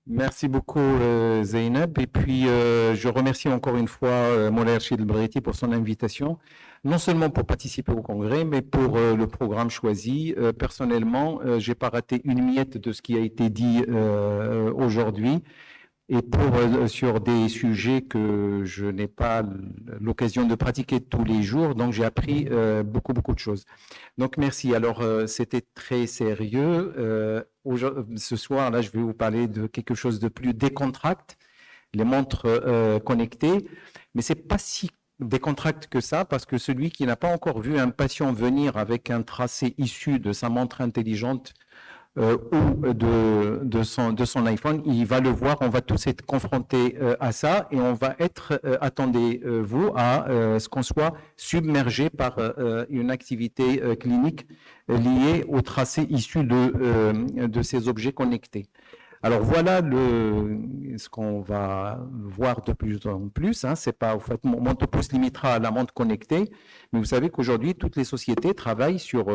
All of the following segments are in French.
Merci beaucoup, Zeynep. Et puis, je remercie encore une fois Moulay Rachid El Breti pour son invitation, non seulement pour participer au congrès, mais pour le programme choisi. Personnellement, j'ai pas raté une miette de ce qui a été dit aujourd'hui. Et sur des sujets que je n'ai pas l'occasion de pratiquer tous les jours, donc j'ai appris beaucoup de choses. Donc merci. Alors c'était très sérieux. Ce soir, là, je vais vous parler de quelque chose de plus décontracté, les montres connectées, mais c'est pas si décontracté que ça, parce que celui qui n'a pas encore vu un patient venir avec un tracé issu de sa montre intelligente ou de son iPhone, il va le voir, on va tous être confrontés à ça et on va être, attendez-vous, à ce qu'on soit submergé par une activité clinique liée au tracé issu de ces objets connectés. Alors voilà ce qu'on va voir de plus en plus. C'est pas, en fait, mon topo se limitera à la montre connectée, mais vous savez qu'aujourd'hui, toutes les sociétés travaillent sur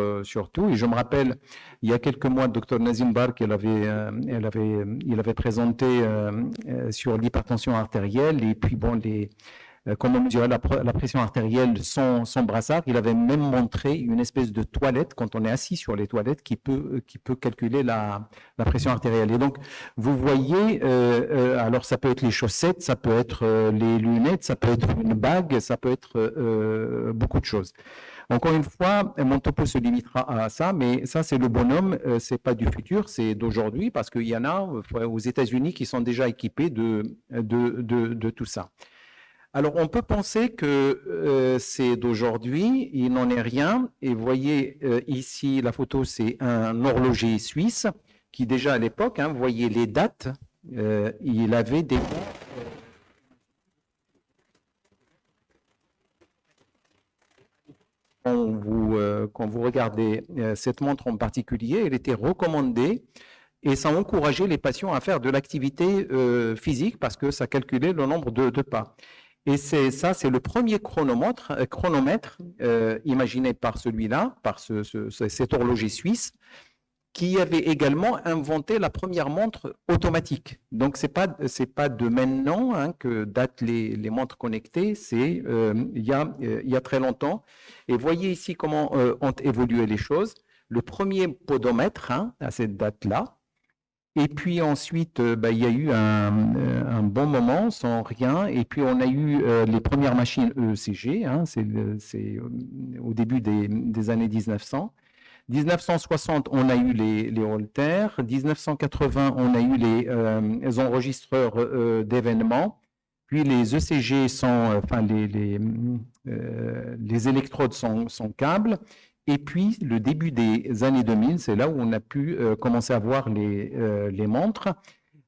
tout. Et je me rappelle, il y a quelques mois, le docteur Nazim Bark, il avait présenté sur l'hypertension artérielle et puis bon, comment mesurer la pression artérielle sans brassard. Il avait même montré une espèce de toilette, quand on est assis sur les toilettes, qui peut calculer la pression artérielle. Et donc, vous voyez, alors ça peut être les chaussettes, ça peut être les lunettes, ça peut être une bague, ça peut être beaucoup de choses. Encore une fois, mon topo se limitera à ça, mais ça, c'est le bonhomme, c'est pas du futur, c'est d'aujourd'hui, parce qu'il y en a aux États-Unis qui sont déjà équipés de tout ça. Alors, on peut penser que c'est d'aujourd'hui, il n'en est rien. Et vous voyez ici, la photo, c'est un horloger suisse qui déjà à l'époque, vous voyez les dates, il avait des... Quand vous regardez cette montre en particulier, elle était recommandée et ça encourageait les patients à faire de l'activité physique parce que ça calculait le nombre de pas. Et c'est le premier chronomètre imaginé par celui-là, par cet horloger suisse, qui avait également inventé la première montre automatique. Donc, c'est pas de maintenant que datent les montres connectées, c'est il y a très longtemps. Et voyez ici comment ont évolué les choses. Le premier podomètre à cette date-là. Et puis ensuite, il y a eu un bon moment sans rien. Et puis on a eu les premières machines EECG, c'est au début des années 1900. 1960, on a eu les Holter. 1980, on a eu les enregistreurs d'événements. Puis les ECG les électrodes sans câble. Et puis, le début des années 2000, c'est là où on a pu commencer à voir les montres.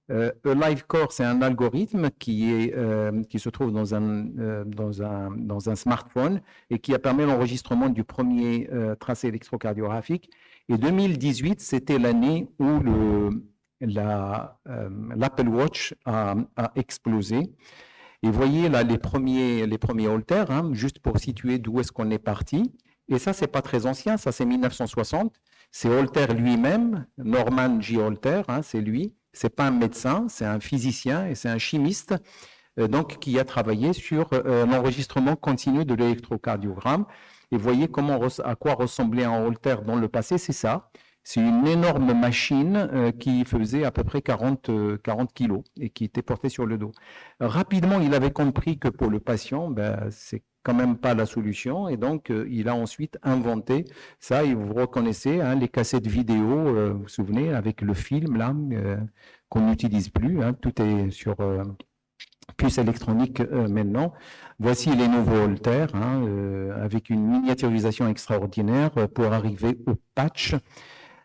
Live Core, c'est un algorithme qui se trouve dans un smartphone et qui a permis l'enregistrement du premier tracé électrocardiographique. Et 2018, c'était l'année où l'Apple Watch a explosé. Et vous voyez là les premiers Holter, juste pour situer d'où est-ce qu'on est parti. Et ça, c'est pas très ancien, ça c'est 1960. C'est Holter lui-même, Norman J. Holter, c'est lui. C'est pas un médecin, c'est un physicien et c'est un chimiste, donc qui a travaillé sur l'enregistrement continu de l'électrocardiogramme. Et vous voyez à quoi ressemblait un Holter dans le passé, c'est ça. C'est une énorme machine qui faisait à peu près 40 kilos et qui était portée sur le dos. Rapidement, il avait compris que pour le patient, c'est quand même pas la solution. Et donc, il a ensuite inventé ça. Et vous reconnaissez les cassettes vidéo, vous vous souvenez, avec le film là, qu'on n'utilise plus. Tout est sur puce électronique maintenant. Voici les nouveaux Holter, avec une miniaturisation extraordinaire pour arriver au patch.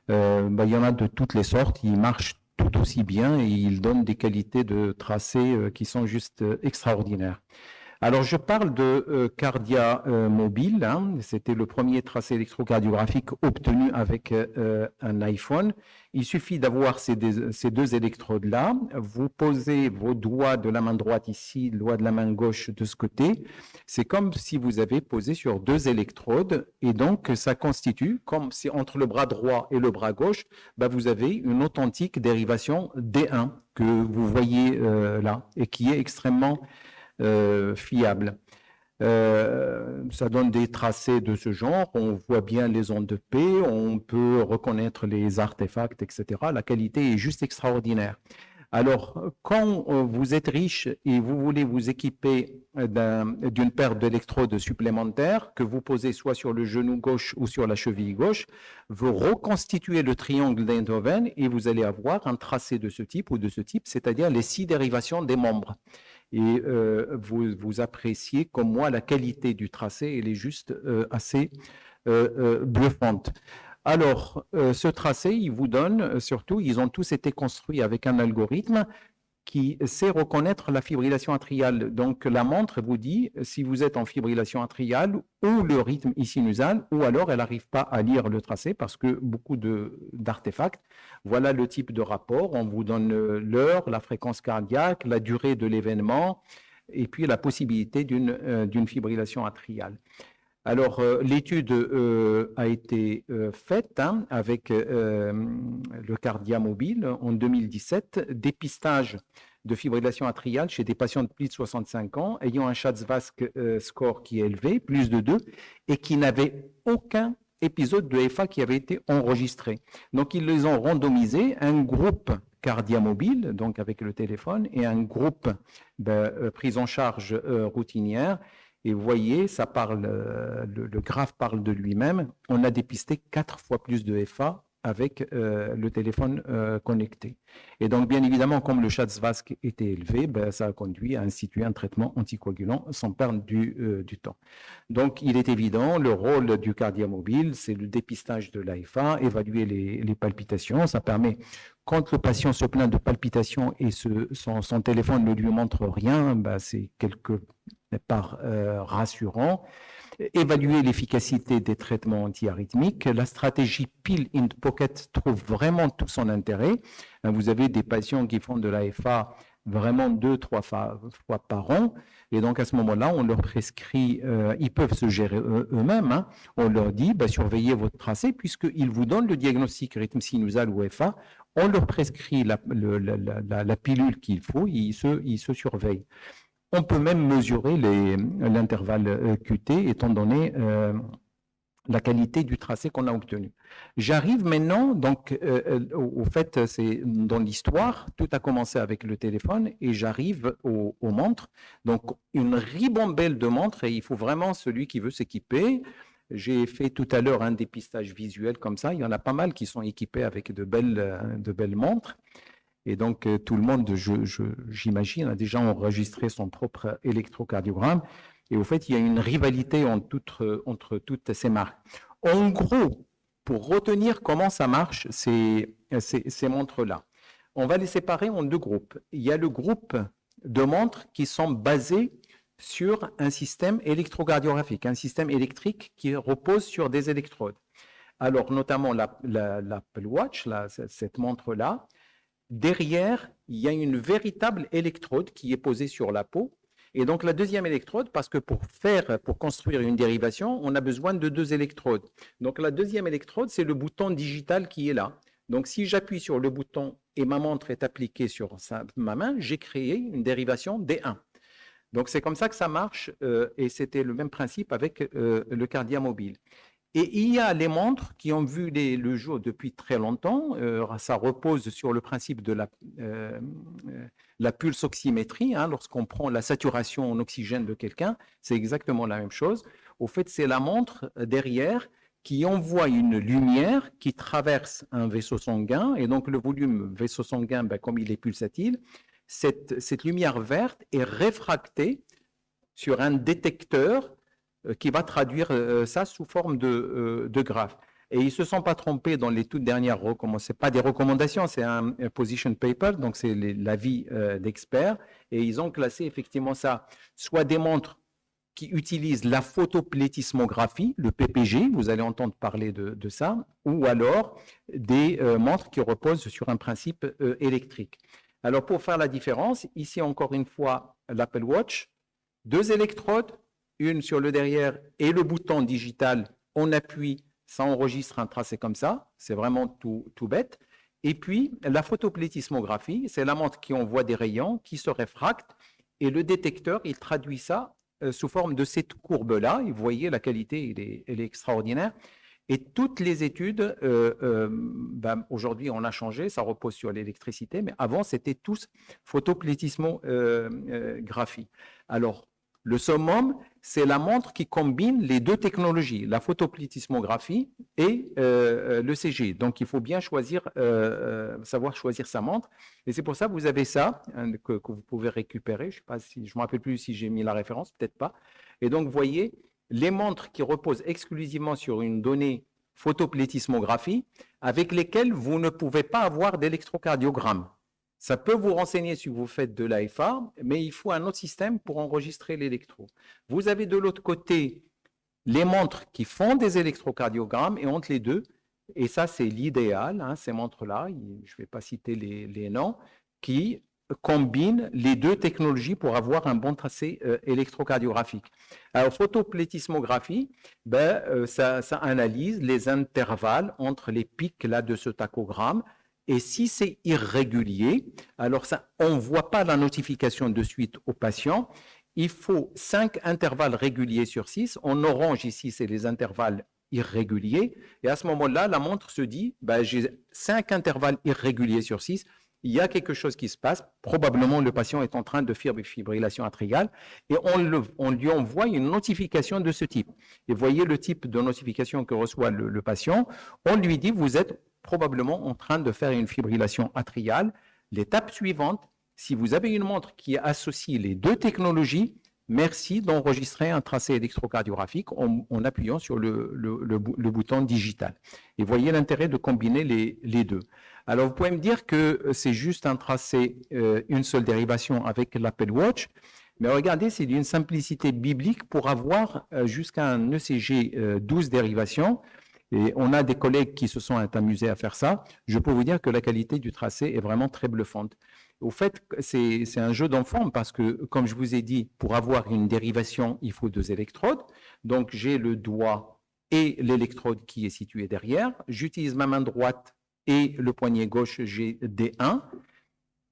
Il y en a de toutes les sortes. Ils marchent tout aussi bien et ils donnent des qualités de tracé qui sont juste extraordinaires. Alors, je parle de Cardia Mobile. Hein. C'était le premier tracé électrocardiographique obtenu avec un iPhone. Il suffit d'avoir ces deux électrodes-là. Vous posez vos doigts de la main droite ici, le doigt de la main gauche de ce côté. C'est comme si vous avez posé sur deux électrodes. Et donc, ça constitue, comme c'est entre le bras droit et le bras gauche, bah, vous avez une authentique dérivation D1 que vous voyez là et qui est extrêmement fiable. Ça donne des tracés de ce genre, on voit bien les ondes de P, on peut reconnaître les artefacts, etc. La qualité est juste extraordinaire. Alors, quand vous êtes riche et vous voulez vous équiper d'une paire d'électrodes supplémentaires que vous posez soit sur le genou gauche ou sur la cheville gauche, vous reconstituez le triangle d'Eindhoven et vous allez avoir un tracé de ce type ou de ce type, c'est-à-dire les 6 dérivations des membres. Et vous appréciez, comme moi, la qualité du tracé, elle est juste assez bluffante. Alors, ce tracé, il vous donne, surtout, ils ont tous été construits avec un algorithme qui sait reconnaître la fibrillation atriale. Donc, la montre vous dit si vous êtes en fibrillation atriale ou le rythme est sinusal, ou alors elle n'arrive pas à lire le tracé parce que beaucoup d'artefacts. Voilà le type de rapport. On vous donne l'heure, la fréquence cardiaque, la durée de l'événement, et puis la possibilité d'une fibrillation atriale. Alors, l'étude a été faite avec le Cardia Mobile en 2017, dépistage de fibrillation atriale chez des patients de plus de 65 ans ayant un Schatzvask score qui est élevé, plus de 2, et qui n'avaient aucun épisode de FA qui avait été enregistré. Donc, ils les ont randomisés, un groupe Cardia Mobile, donc avec le téléphone, et un groupe prise en charge routinière. Et vous voyez, ça parle, le graphe parle de lui-même. On a dépisté 4 fois plus de FA avec le téléphone connecté. Et donc, bien évidemment, comme le Schatzvask était élevé, ça a conduit à instituer un traitement anticoagulant sans perdre du temps. Donc, il est évident, le rôle du Cardia Mobile, c'est le dépistage de l'AFA, évaluer les palpitations. Ça permet, quand le patient se plaint de palpitations et son téléphone ne lui montre rien, c'est quelque part rassurant. Évaluer l'efficacité des traitements antiarythmiques. La stratégie Pill in Pocket trouve vraiment tout son intérêt. Vous avez des patients qui font de l'AFA vraiment 2-3 fois par an. Et donc, à ce moment-là, on leur prescrit, ils peuvent se gérer eux-mêmes. Hein. On leur dit, surveillez votre tracé, puisqu'ils vous donnent le diagnostic rythme sinusal ou FA. On leur prescrit la pilule qu'il faut, ils se surveillent. On peut même mesurer l'intervalle QT, étant donné la qualité du tracé qu'on a obtenu. J'arrive maintenant, donc, au fait, c'est dans l'histoire, tout a commencé avec le téléphone et j'arrive aux montres. Donc, une ribambelle de montres et il faut vraiment celui qui veut s'équiper. J'ai fait tout à l'heure un dépistage visuel comme ça. Il y en a pas mal qui sont équipés avec de belles montres. Et donc, tout le monde, j'imagine, a déjà enregistré son propre électrocardiogramme. Et au fait, il y a une rivalité entre toutes ces marques. En gros, pour retenir comment ça marche, ces montres-là, on va les séparer en 2 groupes. Il y a le groupe de montres qui sont basées sur un système électrocardiographique, un système électrique qui repose sur des électrodes. Alors, notamment l'Apple Watch, cette montre-là, derrière, il y a une véritable électrode qui est posée sur la peau. Et donc, la deuxième électrode, parce que pour construire une dérivation, on a besoin de 2 électrodes. Donc, la deuxième électrode, c'est le bouton digital qui est là. Donc, si j'appuie sur le bouton et ma montre est appliquée sur ma main, j'ai créé une dérivation D1. Donc, c'est comme ça que ça marche. Et c'était le même principe avec le Cardia Mobile. Et il y a les montres qui ont vu le jour depuis très longtemps. Ça repose sur le principe de la pulsoximétrie. Hein, lorsqu'on prend la saturation en oxygène de quelqu'un, c'est exactement la même chose. Au fait, c'est la montre derrière qui envoie une lumière qui traverse un vaisseau sanguin. Et donc, le volume vaisseau sanguin, comme il est pulsatile, cette lumière verte est réfractée sur un détecteur qui va traduire ça sous forme de graphe. Et ils ne se sont pas trompés dans les toutes dernières recommandations. Ce n'est pas des recommandations, c'est un position paper, donc c'est l'avis d'experts. Et ils ont classé effectivement ça, soit des montres qui utilisent la photoplétismographie, le PPG, vous allez entendre parler de ça, ou alors des montres qui reposent sur un principe électrique. Alors pour faire la différence, ici encore une fois l'Apple Watch, 2 électrodes, une sur le derrière et le bouton digital, on appuie, ça enregistre un tracé comme ça, c'est vraiment tout bête. Et puis la photoplétismographie, c'est la montre qui envoie des rayons qui se réfractent et le détecteur, il traduit ça sous forme de cette courbe-là. Et vous voyez, la qualité, elle est extraordinaire. Et toutes les études, aujourd'hui, on a changé, ça repose sur l'électricité, mais avant, c'était tous photoplétismographie. Alors, le summum, c'est la montre qui combine les 2 technologies, la photoplétismographie et le CG. Donc, il faut bien choisir, savoir choisir sa montre. Et c'est pour ça que vous avez ça, que vous pouvez récupérer. Je ne me rappelle plus si j'ai mis la référence, peut-être pas. Et donc, vous voyez, les montres qui reposent exclusivement sur une donnée photoplétismographie, avec lesquelles vous ne pouvez pas avoir d'électrocardiogramme. Ça peut vous renseigner si vous faites de l'AFA, mais il faut un autre système pour enregistrer l'électro. Vous avez de l'autre côté les montres qui font des électrocardiogrammes, et entre les deux, et ça c'est l'idéal, hein, ces montres-là, je ne vais pas citer les noms, qui combinent les 2 technologies pour avoir un bon tracé électrocardiographique. Alors, photoplétismographie, ça analyse les intervalles entre les pics là, de ce tachogramme. Et si c'est irrégulier, alors on ne voit pas la notification de suite au patient. Il faut 5 intervalles réguliers sur 6. En orange, ici, c'est les intervalles irréguliers. Et à ce moment-là, la montre se dit, j'ai 5 intervalles irréguliers sur 6. Il y a quelque chose qui se passe. Probablement, le patient est en train de faire fibrillation atriale et on lui envoie une notification de ce type. Et voyez le type de notification que reçoit le patient. On lui dit, vous êtes probablement en train de faire une fibrillation atriale. L'étape suivante, si vous avez une montre qui associe les 2 technologies, merci d'enregistrer un tracé électrocardiographique en appuyant sur le bouton digital. Et voyez l'intérêt de combiner les 2. Alors, vous pouvez me dire que c'est juste un tracé, une seule dérivation avec l'Apple Watch, mais regardez, c'est d'une simplicité biblique pour avoir jusqu'à un ECG 12 dérivations. Et on a des collègues qui se sont amusés à faire ça. Je peux vous dire que la qualité du tracé est vraiment très bluffante. Au fait, c'est un jeu d'enfant parce que, comme je vous ai dit, pour avoir une dérivation, il faut 2 électrodes. Donc, j'ai le doigt et l'électrode qui est située derrière. J'utilise ma main droite et le poignet gauche, j'ai D1.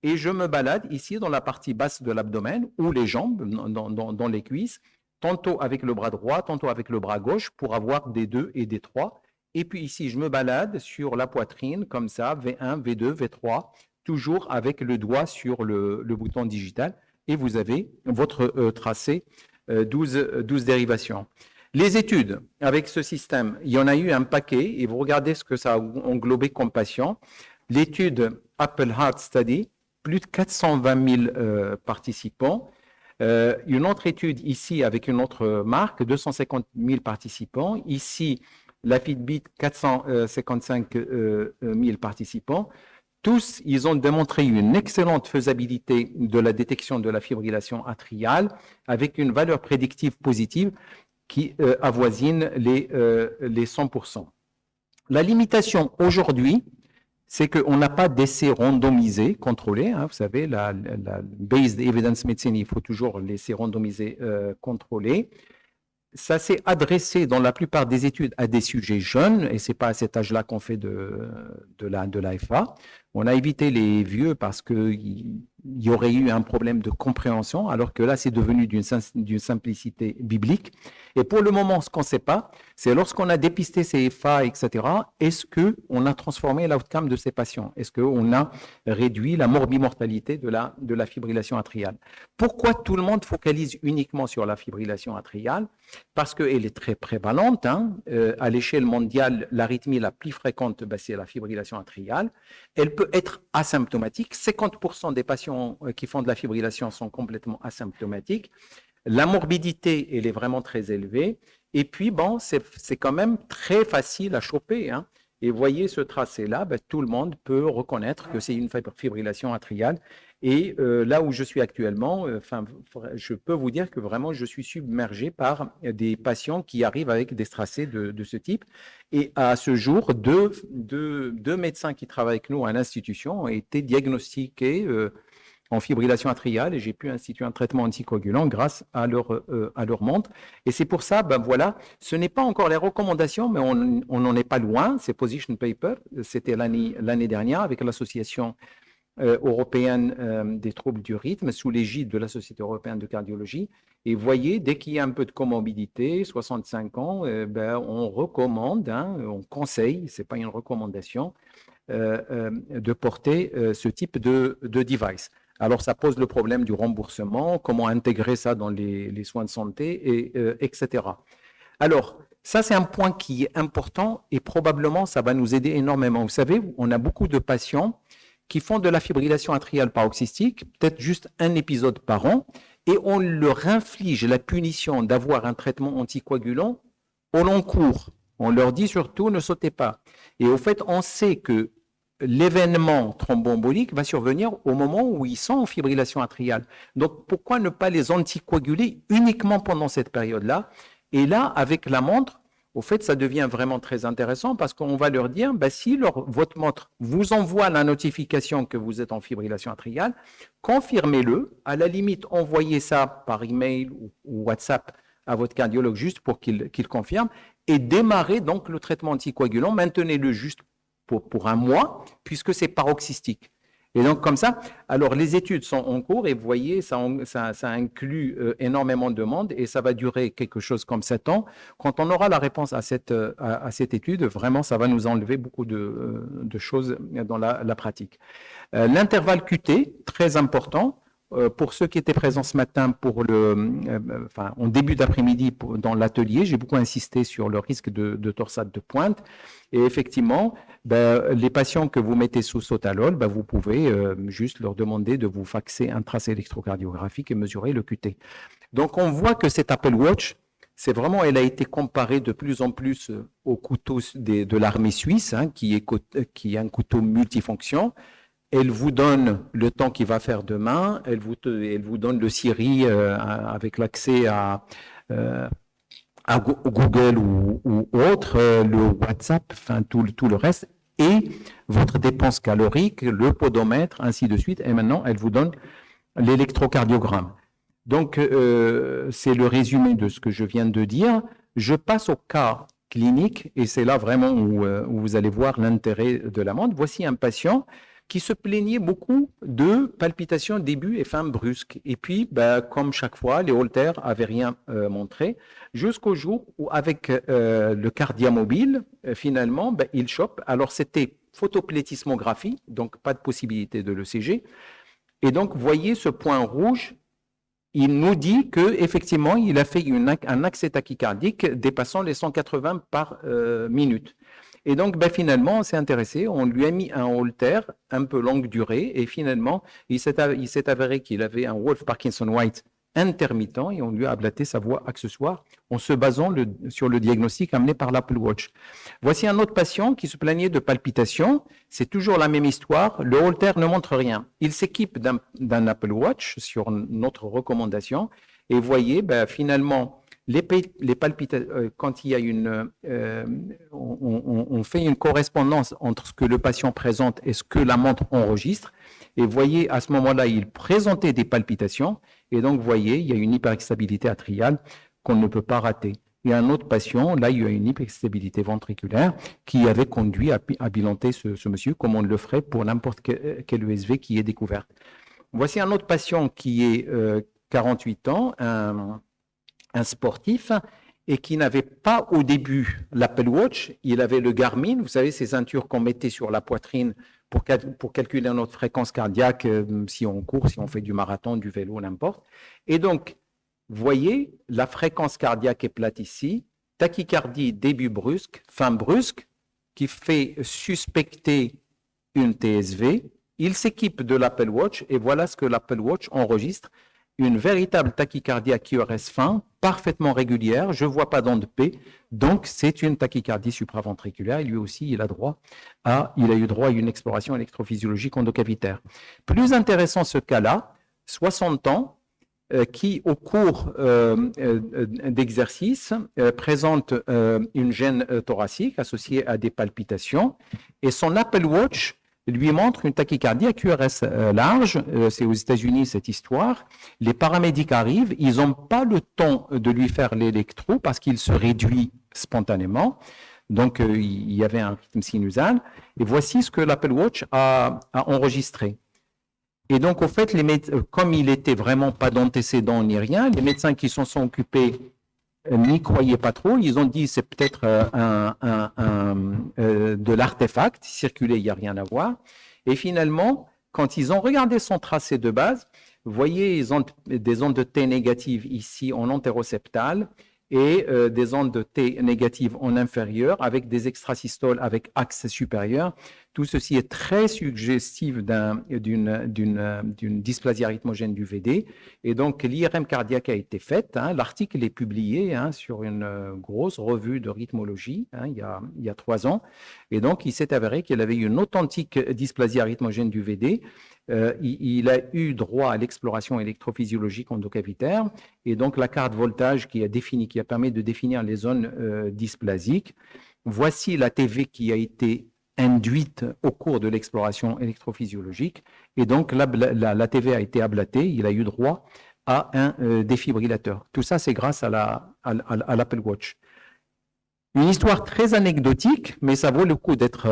Et je me balade ici dans la partie basse de l'abdomen ou les jambes, dans les cuisses, tantôt avec le bras droit, tantôt avec le bras gauche pour avoir D2 et D3. Et puis ici, je me balade sur la poitrine comme ça, V1, V2, V3, toujours avec le doigt sur le bouton digital. Et vous avez votre tracé 12 dérivations. Les études avec ce système, il y en a eu un paquet et vous regardez ce que ça a englobé comme patient. L'étude Apple Heart Study, plus de 420 000 participants. Une autre étude ici avec une autre marque, 250 000 participants. Ici, la Fitbit, 455 000 participants. Tous, ils ont démontré une excellente faisabilité de la détection de la fibrillation atriale avec une valeur prédictive positive qui avoisine les 100%. La limitation aujourd'hui, c'est qu'on n'a pas d'essais randomisés contrôlés. Hein, vous savez, la Based Evidence Medicine, il faut toujours l'essai randomisé contrôlé. Ça s'est adressé dans la plupart des études à des sujets jeunes, et ce n'est pas à cet âge-là qu'on fait de l'AFA. On a évité les vieux parce qu'il y aurait eu un problème de compréhension, alors que là, c'est devenu d'une simplicité biblique. Et pour le moment, ce qu'on ne sait pas, c'est lorsqu'on a dépisté ces FA, etc., est-ce qu'on a transformé l'outcome de ces patients? Est-ce qu'on a réduit la morbimortalité de la fibrillation atriale? Pourquoi tout le monde focalise uniquement sur la fibrillation atriale? Parce qu'elle est très prévalente. Hein. À l'échelle mondiale, l'arythmie la plus fréquente, c'est la fibrillation atriale. Elle peut être asymptomatique. 50% des patients qui font de la fibrillation sont complètement asymptomatiques. La morbidité, elle est vraiment très élevée. Et puis, bon, c'est quand même très facile à choper, hein. Et voyez ce tracé-là, ben, tout le monde peut reconnaître que c'est une fibrillation atriale. Et là où je suis actuellement, je peux vous dire que vraiment, je suis submergé par des patients qui arrivent avec des tracés de ce type. Et à ce jour, deux médecins qui travaillent avec nous à l'institution ont été diagnostiqués en fibrillation atriale et j'ai pu instituer un traitement anticoagulant grâce à leur montre. Et c'est pour ça, ben voilà, ce n'est pas encore les recommandations, mais on n'en est pas loin. C'est Position Paper, c'était l'année dernière avec l'association européenne des troubles du rythme sous l'égide de la Société européenne de cardiologie. Et voyez, dès qu'il y a un peu de comorbidité, 65 ans, ben, on recommande, hein, on conseille, ce n'est pas une recommandation, de porter ce type de device. Alors, ça pose le problème du remboursement, comment intégrer ça dans les soins de santé, etc. Alors, ça, c'est un point qui est important et probablement, ça va nous aider énormément. Vous savez, on a beaucoup de patients qui font de la fibrillation atriale paroxystique, peut-être juste un épisode par an, et on leur inflige la punition d'avoir un traitement anticoagulant au long cours. On leur dit surtout, ne sautez pas. Et au fait, on sait que l'événement thromboembolique va survenir au moment où ils sont en fibrillation atriale. Donc, pourquoi ne pas les anticoaguler uniquement pendant cette période-là? Et là, avec la montre, au fait, ça devient vraiment très intéressant parce qu'on va leur dire, ben, si votre montre vous envoie la notification que vous êtes en fibrillation atriale, confirmez-le. À la limite, envoyez ça par email ou WhatsApp à votre cardiologue juste pour qu'il confirme et démarrez donc le traitement anticoagulant. Maintenez-le juste pour un mois, puisque c'est paroxystique. Et donc, comme ça, alors les études sont en cours et vous voyez, ça inclut énormément de monde et ça va durer quelque chose comme 7 ans. Quand on aura la réponse à cette étude, vraiment, ça va nous enlever beaucoup de choses dans la pratique. L'intervalle QT, très important. Pour ceux qui étaient présents ce matin en début d'après-midi dans l'atelier, j'ai beaucoup insisté sur le risque de torsade de pointe. Et effectivement, ben, les patients que vous mettez sous sotalol, ben, vous pouvez juste leur demander de vous faxer un tracé électrocardiographique et mesurer le QT. Donc, on voit que cette Apple Watch, elle a été comparée de plus en plus au couteau de l'armée suisse, hein, qui est un couteau multifonction. Elle vous donne le temps qu'il va faire demain, elle vous donne le Siri avec l'accès à Google ou autre, le WhatsApp, enfin tout le reste, et votre dépense calorique, le podomètre, ainsi de suite. Et maintenant, elle vous donne l'électrocardiogramme. Donc, c'est le résumé de ce que je viens de dire. Je passe au cas clinique, et c'est là vraiment où vous allez voir l'intérêt de la montre. Voici un patient qui se plaignait beaucoup de palpitations début et fin brusques. Et puis, ben, comme chaque fois, les holters n'avaient rien montré, jusqu'au jour où, avec le cardiamobile, finalement, ben, il chope. Alors, c'était photoplétismographie, donc pas de possibilité de l'ECG. Et donc, voyez ce point rouge, il nous dit qu'effectivement, il a fait un accès tachycardique dépassant les 180 par minute. Et donc, ben, finalement, on s'est intéressé, on lui a mis un holter un peu longue durée, et finalement, il s'est avéré qu'il avait un Wolff-Parkinson-White intermittent, et on lui a ablaté sa voie accessoire en se basant sur le diagnostic amené par l'Apple Watch. Voici un autre patient qui se plaignait de palpitations. C'est toujours la même histoire. Le holter ne montre rien. Il s'équipe d'un Apple Watch sur notre recommandation, et voyez, ben, finalement, les palpitations, quand il y a on fait une correspondance entre ce que le patient présente et ce que la montre enregistre. Et vous voyez, à ce moment-là, il présentait des palpitations. Et donc, vous voyez, il y a une hyperstabilité atriale qu'on ne peut pas rater. Il y a un autre patient, là, il y a une hyperstabilité ventriculaire qui avait conduit à bilanter ce monsieur, comme on le ferait pour n'importe quel ESV qui est découverte. Voici un autre patient qui est 48 ans, un sportif, et qui n'avait pas au début l'Apple Watch, il avait le Garmin, vous savez, ces ceintures qu'on mettait sur la poitrine pour calculer notre fréquence cardiaque, si on court, si on fait du marathon, du vélo, n'importe. Et donc, vous voyez, la fréquence cardiaque est plate ici, tachycardie, début brusque, fin brusque, qui fait suspecter une TSV. Il s'équipe de l'Apple Watch, et voilà ce que l'Apple Watch enregistre. une véritable tachycardie à QRS fin, parfaitement régulière, je ne vois pas d'onde P, donc c'est une tachycardie supraventriculaire, et lui aussi, il a eu droit à une exploration électrophysiologique endocavitaire. Plus intéressant ce cas-là, 60 ans, qui, au cours d'exercice, présente une gêne thoracique associée à des palpitations, et son Apple Watch lui montre une tachycardie à QRS large. C'est aux États-Unis cette histoire. Les paramédics arrivent, ils n'ont pas le temps de lui faire l'électro parce qu'il se réduit spontanément. Donc, il y avait un rythme sinusal. Et voici ce que l'Apple Watch a enregistré. Et donc, au fait, comme il n'était vraiment pas d'antécédent ni rien, les médecins qui s'en sont occupés n'y croyaient pas trop. Ils ont dit c'est peut-être de l'artefact, circulé, il n'y a rien à voir. Et finalement, quand ils ont regardé son tracé de base, vous voyez, ils ont des ondes de T négatives ici en antéroseptal et des ondes de T négatives en inférieur avec des extrasystoles avec axe supérieur. Tout ceci est très suggestif d'une dysplasie rythmogène du VD. Et donc, l'IRM cardiaque a été faite. L'article est publié sur une grosse revue de rythmologie il y a 3 ans. Et donc, il s'est avéré qu'il avait une authentique dysplasie rythmogène du VD. Il a eu droit à l'exploration électrophysiologique endocavitaire. Et donc, la carte voltage qui a permis de définir les zones dysplasiques. Voici la TV qui a été induite au cours de l'exploration électrophysiologique. Et donc, la TV a été ablatée. Il a eu droit à un défibrillateur. Tout ça, c'est grâce à l'Apple Watch. Une histoire très anecdotique, mais ça vaut le coup d'être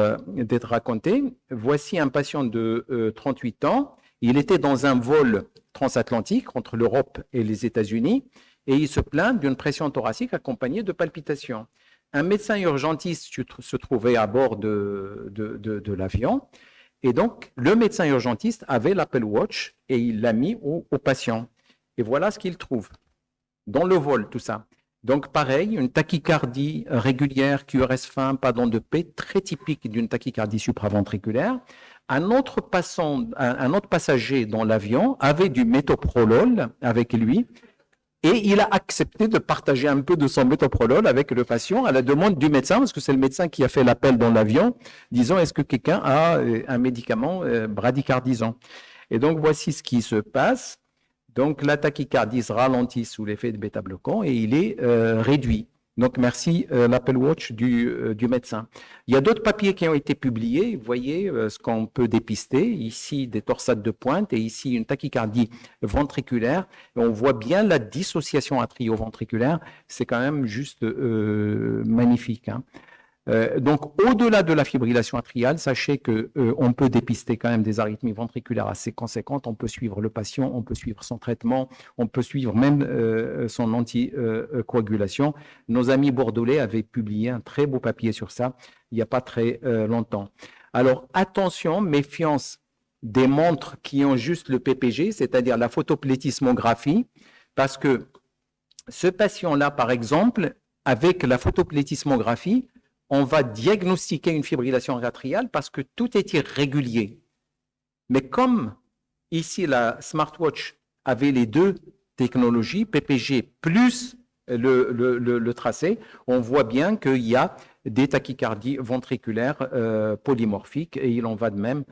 raconté. Voici un patient de 38 ans. Il était dans un vol transatlantique entre l'Europe et les États-Unis et il se plaint d'une pression thoracique accompagnée de palpitations. Un médecin urgentiste se trouvait à bord de l'avion. Et donc, le médecin urgentiste avait l'Apple Watch et il l'a mis au patient. Et voilà ce qu'il trouve dans le vol, tout ça. Donc, pareil, une tachycardie régulière, QRS fin, pas d'onde P, très typique d'une tachycardie supraventriculaire. Un autre passager dans l'avion avait du métoprolol avec lui. Et il a accepté de partager un peu de son métoprolol avec le patient à la demande du médecin, parce que c'est le médecin qui a fait l'appel dans l'avion, disant est-ce que quelqu'un a un médicament bradycardisant. Et donc, voici ce qui se passe. Donc, la tachycardie se ralentit sous l'effet de bêta-bloquant et il est réduit. Donc, merci l'Apple Watch du médecin. Il y a d'autres papiers qui ont été publiés. Vous voyez ce qu'on peut dépister. Ici, des torsades de pointe et ici, une tachycardie ventriculaire. Et on voit bien la dissociation atrioventriculaire. C'est quand même juste magnifique. Donc, au-delà de la fibrillation atriale, sachez qu'on peut dépister quand même des arythmies ventriculaires assez conséquentes. On peut suivre le patient, on peut suivre son traitement, on peut suivre même son anticoagulation. Nos amis bordelais avaient publié un très beau papier sur ça il n'y a pas très longtemps. Alors, attention, méfiance des montres qui ont juste le PPG, c'est-à-dire la photoplétismographie, parce que ce patient-là, par exemple, avec la photoplétismographie, on va diagnostiquer une fibrillation atriale parce que tout est irrégulier. Mais comme ici, la smartwatch avait les deux technologies, PPG plus le tracé, on voit bien qu'il y a des tachycardies ventriculaires polymorphiques et il en va de même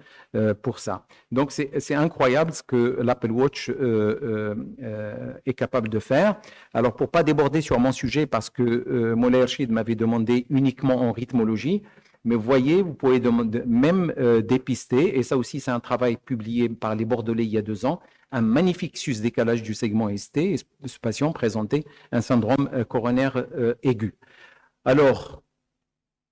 pour ça. Donc, c'est incroyable ce que l'Apple Watch est capable de faire. Alors, pour ne pas déborder sur mon sujet, parce que Moulay Ershid m'avait demandé uniquement en rythmologie, mais vous voyez, vous pouvez même dépister, et ça aussi, c'est un travail publié par les Bordelais il y a 2 ans, un magnifique sus-décalage du segment ST, et ce patient présentait un syndrome coronaire aigu. Alors,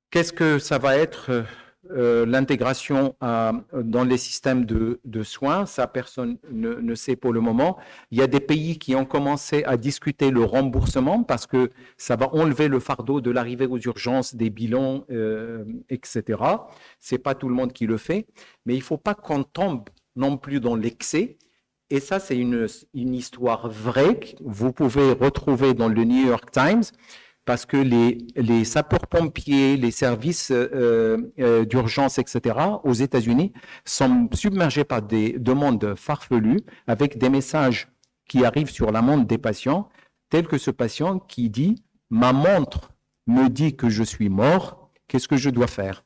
qu'est-ce que ça va être l'intégration dans les systèmes de soins? Ça, personne ne sait pour le moment. Il y a des pays qui ont commencé à discuter le remboursement parce que ça va enlever le fardeau de l'arrivée aux urgences, des bilans, etc. Ce n'est pas tout le monde qui le fait, mais il ne faut pas qu'on tombe non plus dans l'excès. Et ça, c'est une histoire vraie que vous pouvez retrouver dans le New York Times. Parce que les sapeurs-pompiers, les services d'urgence, etc., aux États-Unis, sont submergés par des demandes farfelues avec des messages qui arrivent sur la montre des patients, tel que ce patient qui dit « ma montre me dit que je suis mort, qu'est-ce que je dois faire ?»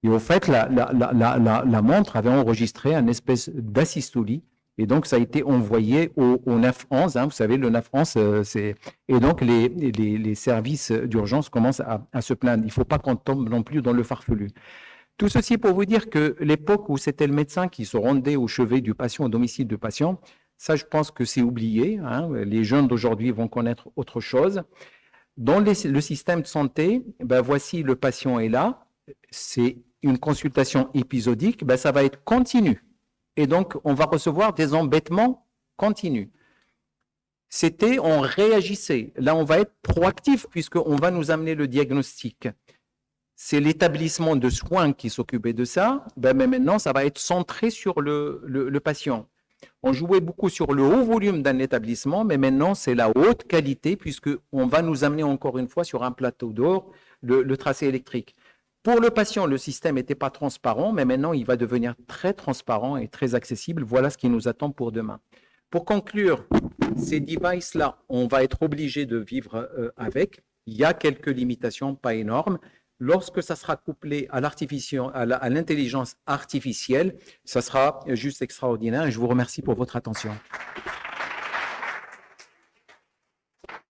Et au fait, la montre avait enregistré une espèce d'asystolie, et donc ça a été envoyé au 911, hein, vous savez, le 911, c'est... Et donc les services d'urgence commencent à se plaindre. Il ne faut pas qu'on tombe non plus dans le farfelu. Tout ceci pour vous dire que l'époque où c'était le médecin qui se rendait au chevet du patient, au domicile du patient, ça je pense que c'est oublié, hein. Les jeunes d'aujourd'hui vont connaître autre chose. Dans le système de santé, ben voici le patient est là, c'est une consultation épisodique, ben ça va être continu. Et donc, on va recevoir des embêtements continus. C'était, on réagissait. Là, on va être proactif puisqu'on va nous amener le diagnostic. C'est l'établissement de soins qui s'occupait de ça, ben, mais maintenant, ça va être centré sur le patient. On jouait beaucoup sur le haut volume d'un établissement, mais maintenant, c'est la haute qualité puisqu'on va nous amener encore une fois sur un plateau d'or le tracé électrique. Pour le patient, le système n'était pas transparent, mais maintenant, il va devenir très transparent et très accessible. Voilà ce qui nous attend pour demain. Pour conclure, ces devices-là, on va être obligé de vivre avec. Il y a quelques limitations, pas énormes. Lorsque ça sera couplé à l'intelligence artificielle, ça sera juste extraordinaire. Et je vous remercie pour votre attention.